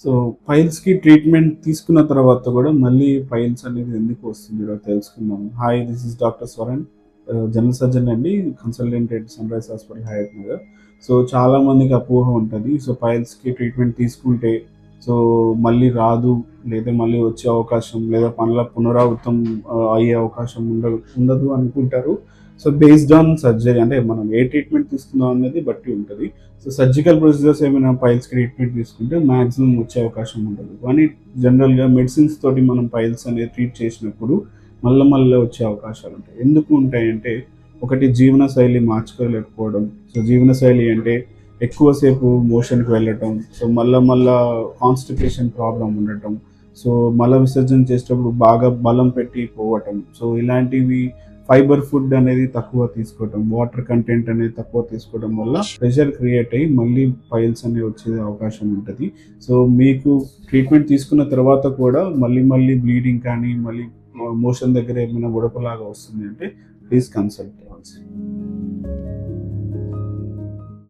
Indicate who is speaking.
Speaker 1: So పైల్స్‌కి treatment తీసుకున్న తర్వాత గూడా మళ్ళీ పైల్స్ అనేది ఎందుకు వస్తుందో తెలుసుకుందాం. Hi, this is doctor Swaran, general surgeon అండి. Consultant at Sunrise hospital, Hayat Nagar. So చాలా మందికి అపోహ ఉంటది. సో పైల్స్‌కి ట్రీట్మెంట్ తీసుకుంటే సో మళ్ళీ రాదు, లేదా మళ్ళీ వచ్చే అవకాశం, లేదా మళ్ళా పునరావృతం అయ్యే అవకాశం ఉండదు అనుకుంటారు. సో బేస్డ్ ఆన్ సర్జరీ, అంటే మనం ఏ ట్రీట్మెంట్ తీసుకుందాం అనేది బట్టి ఉంటది. సో సర్జికల్ ప్రొసీజర్స్ ఏమైనా పైల్స్‌కి ట్రీట్మెంట్ తీసుకుంటే మాక్సిమం వచ్చే అవకాశం ఉండదు. కానీ జనరల్‌గా మెడిసిన్స్ తోటి మనం పైల్స్ అనేది ట్రీట్ చేసినప్పుడు మళ్ళా వచ్చే అవకాశాలుంటాయి. ఎందుకు ఉంటాయంటే, ఒకటి జీవనశైలి మార్చుకోలేకపోవడం. సో జీవనశైలి అంటే ఎక్కువ సేపు మోషన్‌కి వెళ్ళటం. సో మళ్ళా కాన్‌స్టిపేషన్ ప్రాబ్లమ్ ఉండటం. సో మల విసర్జన చేసేటప్పుడు బాగా బలం పెట్టి పోవటం. సో ఇలాంటివి, ఫైబర్ ఫుడ్ అనేది తక్కువ తీసుకోవటం, వాటర్ కంటెంట్ అనేది తక్కువ తీసుకోవడం వల్ల ప్రెషర్ క్రియేట్ అయ్యి మళ్ళీ పైల్స్ అనేవి వచ్చే అవకాశం ఉంటది. సో మీకు ట్రీట్మెంట్ తీసుకున్న తర్వాత కూడా మళ్ళీ బ్లీడింగ్ కానీ, మళ్ళీ మోషన్ దగ్గర ఏమైనా ఉడపలాగా వస్తుంది అంటే ప్లీజ్ కన్సల్ట్ అవ్వాల్సింది.